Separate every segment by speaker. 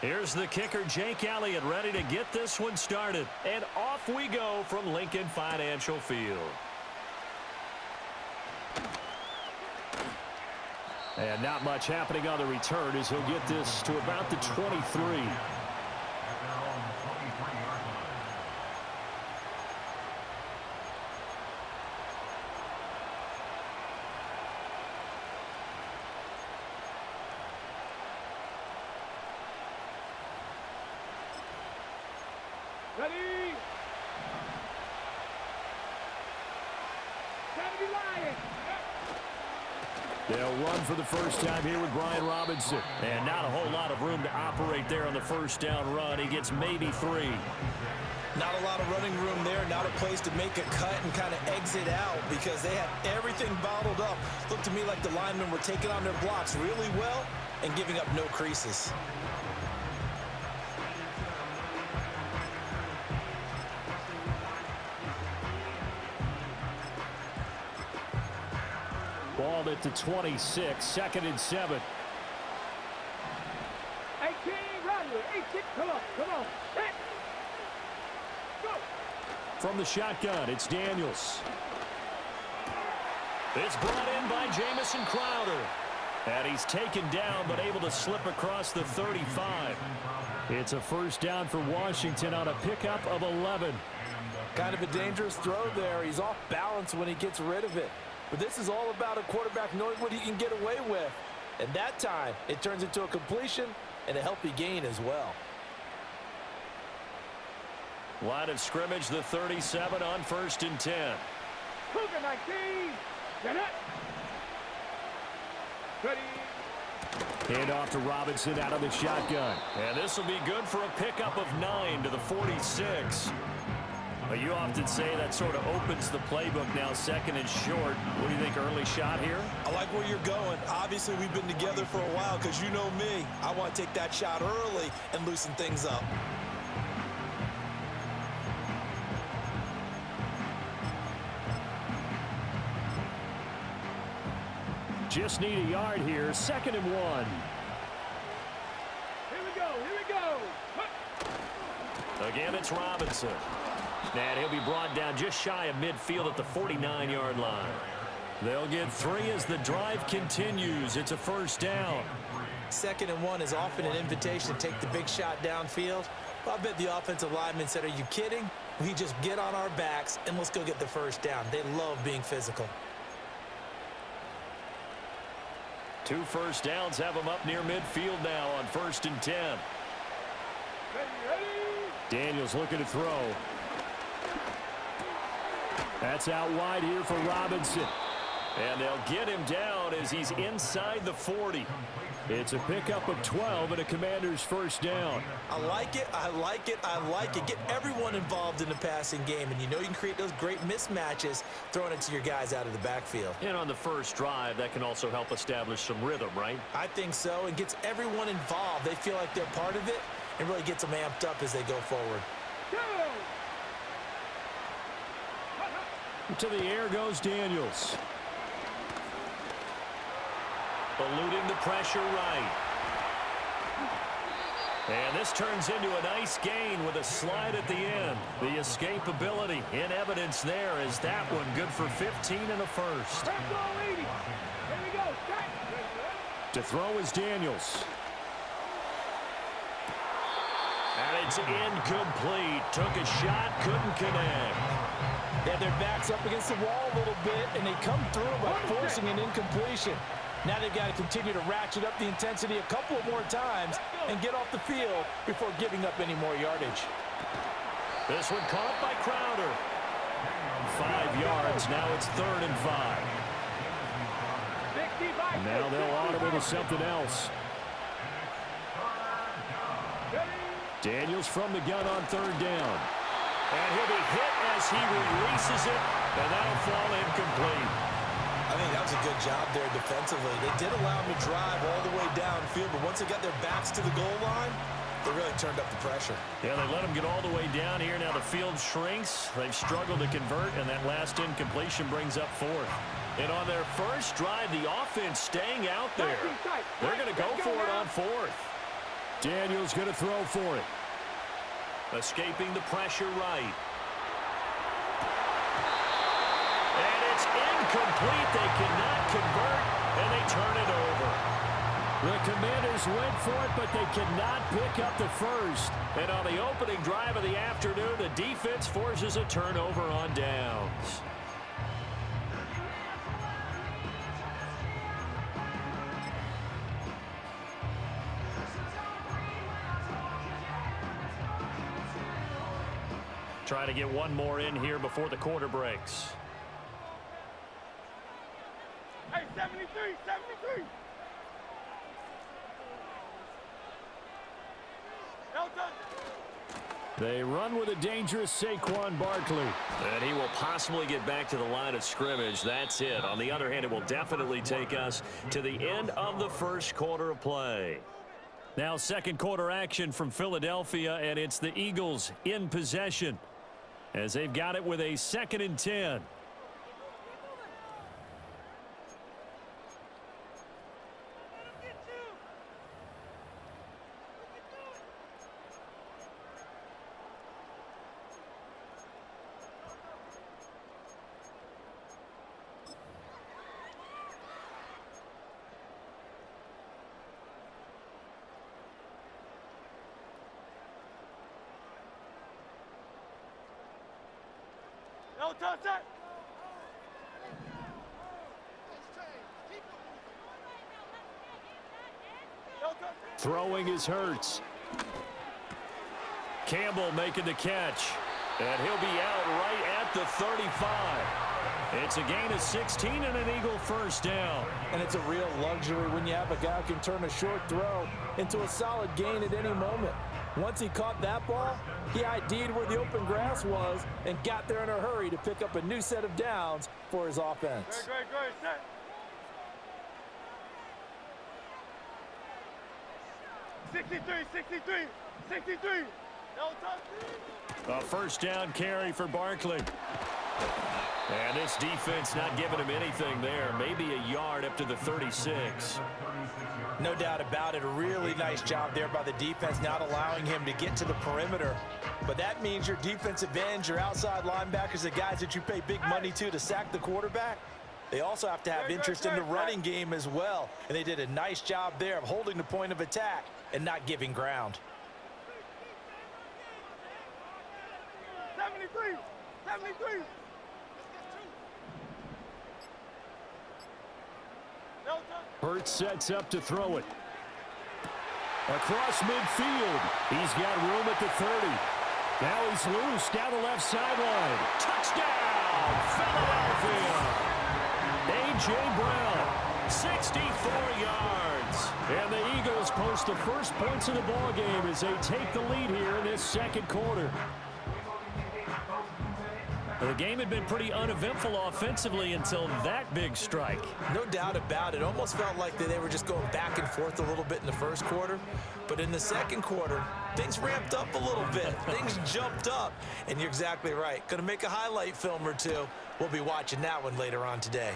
Speaker 1: Here's the kicker, Jake Elliott, ready to get this one started. And off we go from Lincoln Financial Field. And not much happening on the return as he'll get this to about the 23.
Speaker 2: Ready? 70 Lions.
Speaker 1: They'll run for the first time here with Brian Robinson. And not a whole lot of room to operate there on the first down run. He gets maybe 3.
Speaker 3: Not a lot of running room there. Not a place to make a cut and kind of exit out because they had everything bottled up. Looked to me like the linemen were taking on their blocks really well and giving up no creases.
Speaker 1: Ball at the 26, 2nd and 7.
Speaker 2: 18, run with 18. Come on. Hit. Go.
Speaker 1: From the shotgun, it's Daniels. It's brought in by Jamison Crowder. And he's taken down, but able to slip across the 35. It's a first down for Washington on a pickup of 11.
Speaker 3: Kind of a dangerous throw there. He's off balance when he gets rid of it. But this is all about a quarterback knowing what he can get away with. And that time, it turns into a completion and a healthy gain as well.
Speaker 1: Line of scrimmage, the 37 on 1st and 10.
Speaker 2: Cougar 19. Get it. Ready.
Speaker 1: Hand off to Robinson out of the shotgun. And this will be good for a pickup of 9 to the 46. Well, you often say that sort of opens the playbook now, 2nd and short. What do you think, early shot here?
Speaker 3: I like where you're going. Obviously, we've been together for a while because you know me. I want to take that shot early and loosen things up.
Speaker 1: Just need a yard here, 2nd and 1.
Speaker 2: Here we go.
Speaker 1: Again, it's Robinson. And he'll be brought down just shy of midfield at the 49-yard line. They'll get 3 as the drive continues. It's a first down.
Speaker 3: 2nd and 1 is often an invitation to take the big shot downfield. I bet the offensive lineman said, are you kidding? We just get on our backs and let's go get the first down. They love being physical.
Speaker 1: 2 first downs have them up near midfield now on 1st and 10.
Speaker 2: Ready.
Speaker 1: Daniels looking to throw. That's out wide here for Robinson. And they'll get him down as he's inside the 40. It's a pickup of 12 and a Commander's first down.
Speaker 3: I like it. Get everyone involved in the passing game, and you know you can create those great mismatches throwing it to your guys out of the backfield.
Speaker 1: And on the first drive, that can also help establish some rhythm, right?
Speaker 3: I think so. It gets everyone involved. They feel like they're part of it and really gets them amped up as they go forward.
Speaker 2: Go.
Speaker 1: To the air goes Daniels. Eluding the pressure right. And this turns into a nice gain with a slide at the end. The escapability in evidence there is that one good for 15 and a first.
Speaker 2: Here we go.
Speaker 1: To throw is Daniels. And it's incomplete. Took a shot, couldn't connect.
Speaker 3: They had their backs up against the wall a little bit, and they come through by forcing an incompletion. Now they've got to continue to ratchet up the intensity a couple of more times and get off the field before giving up any more yardage.
Speaker 1: This one caught by Crowder. 5 yards. Now it's 3rd and 5. Now they'll audible to something else. Daniels from the gun on 3rd down. And he'll be hit as he releases it, and that'll fall incomplete.
Speaker 3: I think that was a good job there defensively. They did allow him to drive all the way downfield, but once they got their backs to the goal line, They really turned up the pressure.
Speaker 1: Yeah, they let them get all the way down here. Now the field shrinks. They've struggled to convert, and that last incompletion brings up fourth. And on their first drive, the offense staying out there. They're going to go for it on fourth. Daniels going to throw for it. Escaping the pressure right. And it's incomplete. They cannot convert, and they turn it over. The Commanders went for it, but they cannot pick up the first. And on the opening drive of the afternoon, the defense forces a turnover on downs. Trying to get one more in here before the quarter breaks.
Speaker 2: Hey, 73, 73.
Speaker 1: They run with a dangerous Saquon Barkley. And he will possibly get back to the line of scrimmage. That's it. On the other hand, it will definitely take us to the end of the first quarter of play. Now second quarter action from Philadelphia, and it's the Eagles in possession as they've got it with a 2nd and 10.
Speaker 2: No touch that.
Speaker 1: Throwing is Hurts. Campbell making the catch. And he'll be out right at the 35. It's a gain of 16 and an Eagle first down.
Speaker 3: And it's a real luxury when you have a guy who can turn a short throw into a solid gain at any moment. Once he caught that ball, he ID'd where the open grass was and got there in a hurry to pick up a new set of downs for his offense.
Speaker 2: Great, set. $63. No touch.
Speaker 1: A first down carry for Barkley. And this defense not giving him anything there. Maybe a yard up to the 36.
Speaker 3: No doubt about it. A really nice job there by the defense, not allowing him to get to the perimeter. But that means your defensive ends, your outside linebackers, the guys that you pay big money to sack the quarterback, they also have to have interest in the running game as well. And they did a nice job there of holding the point of attack and not giving ground.
Speaker 2: 73.
Speaker 1: Hurts sets up to throw it. Across midfield. He's got room at the 30. Now he's loose down the left sideline. Touchdown, Philadelphia. A.J. Brown, 64 yards. And the Eagles post the first points of the ball game as they take the lead here in this second quarter. The game had been pretty uneventful offensively until that big strike.
Speaker 3: No doubt about it. Almost felt like they were just going back and forth a little bit in the first quarter. But in the second quarter, things ramped up a little bit. Things jumped up. And you're exactly right. Going to make a highlight film or two. We'll be watching that one later on today.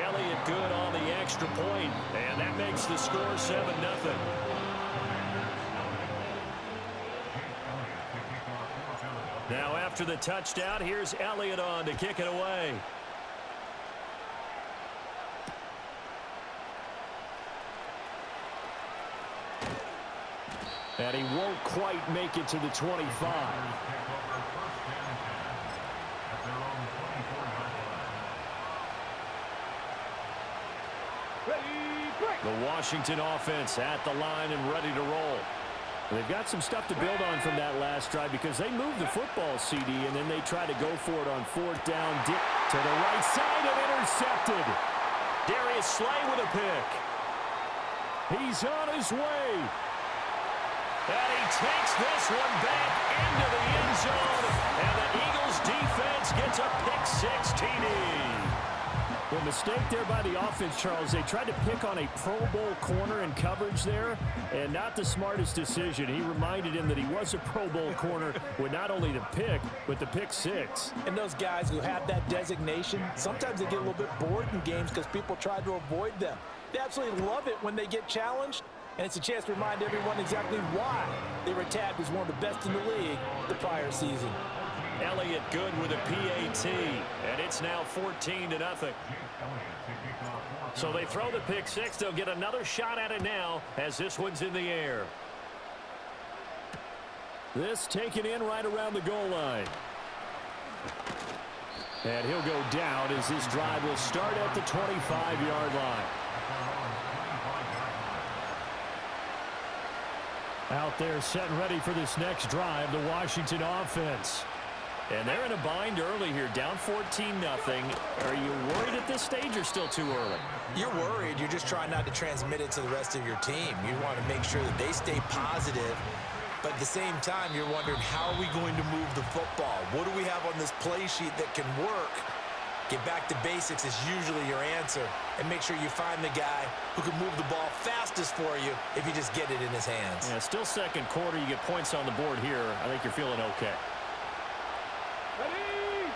Speaker 1: Elliott good on the extra point, and that makes the score 7-0. Now after the touchdown, here's Elliott on to kick it away. And he won't quite make it to the 25. The Washington offense at the line and ready to roll. They've got some stuff to build on from that last drive because they moved the football, CD, and then they try to go for it on fourth down. Dip to the right side and intercepted. Darius Slay with a pick. He's on his way. And he takes this one back into the end zone. And the Eagles defense gets a pick six TD. Well, mistake there by the offense, Charles. They tried to pick on a Pro Bowl corner in coverage there, and not the smartest decision. He reminded him that he was a Pro Bowl corner with not only the pick, but the pick six.
Speaker 3: And those guys who have that designation, sometimes they get a little bit bored in games because people try to avoid them. They absolutely love it when they get challenged, and it's a chance to remind everyone exactly why they were tagged as one of the best in the league the prior season.
Speaker 1: Elliott good with a PAT, and it's now 14-0. So they throw the pick six. They'll get another shot at it now as this one's in the air. This taken in right around the goal line. And he'll go down as this drive will start at the 25-yard line. Out there set and ready for this next drive, the Washington offense. And they're in a bind early here, down 14-0. Are you worried at this stage or still too early?
Speaker 4: You're worried. You're just trying not to transmit it to the rest of your team. You want to make sure that they stay positive. But at the same time, you're wondering, how are we going to move the football? What do we have on this play sheet that can work? Get back to basics is usually your answer. And make sure you find the guy who can move the ball fastest for you if you just get it in his hands.
Speaker 1: Yeah, still second quarter. You get points on the board here. I think you're feeling okay.
Speaker 2: Ready?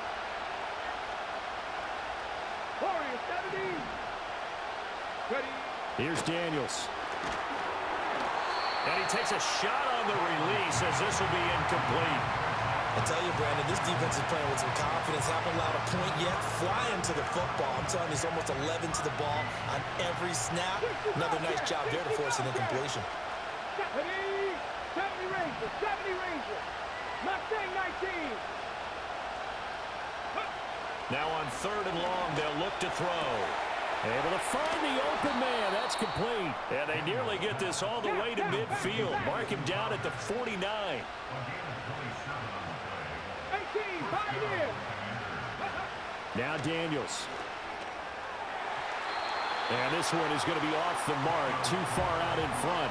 Speaker 2: Warriors 70. Ready?
Speaker 1: Here's Daniels. And he takes a shot on the release as this will be incomplete.
Speaker 4: I tell you, Brandon, this defense is playing with some confidence. Haven't allowed a point yet. Flying to the football. I'm telling you, it's almost 11 to the ball on every snap. Another nice job there to force an incompletion.
Speaker 2: 70 Rangers. 70 Rangers. Mustang 19.
Speaker 1: Now on 3rd and long, they'll look to throw. Able to find the open man. That's complete. And they nearly get this all the way to midfield. Mark him down at the 49.
Speaker 2: 18, 5 in.
Speaker 1: Now Daniels. And this one is going to be off the mark, too far out in front.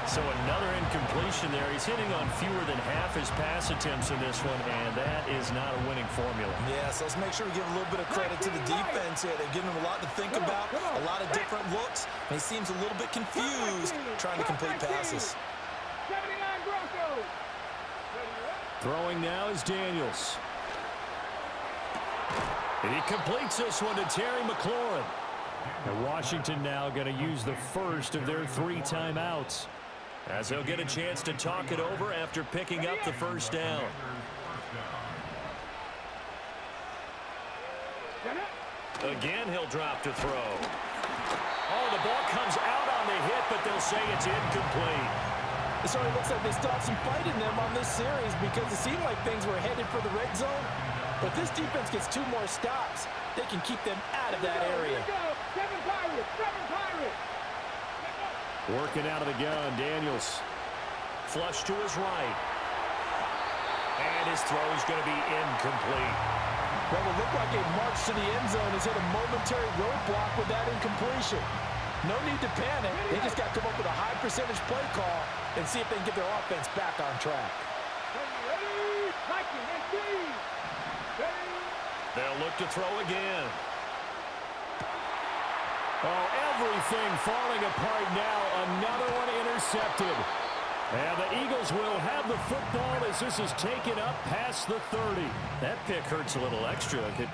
Speaker 1: So another incompletion there. He's hitting on fewer than half his pass attempts in this one, and that is not a winning formula.
Speaker 4: Yeah, so let's make sure we give a little bit of credit to the defense here. They've given him a lot to think about, a lot of different looks, and he seems a little bit confused trying to complete passes.
Speaker 2: 79 Broncos.
Speaker 1: Throwing now is Daniels. And he completes this one to Terry McLaurin. And Washington now going to use the first of their 3 timeouts, as they'll get a chance to talk it over after picking up the first down. Again, he'll drop to throw. Oh, the ball comes out on the hit, but they'll say it's incomplete.
Speaker 3: It sort of looks like they stopped some fight in them on this series because it seemed like things were headed for the red zone. But this defense gets 2 more stops. They can keep them out of that area.
Speaker 2: 7 Pirates. 7 Pirates.
Speaker 1: Working out of the gun, Daniels. Flush to his right. And his throw is going to be incomplete.
Speaker 3: Well, it looked like a march to the end zone has hit a momentary roadblock with that incompletion. No need to panic. They just got to come up with a high percentage play call and see if they can get their offense back on track.
Speaker 2: Ready? Viking and Steve. Ready?
Speaker 1: They'll look to throw again. Oh, everything falling apart now. Another one intercepted. And the Eagles will have the football as this is taken up past the 30. That pick hurts a little extra. Could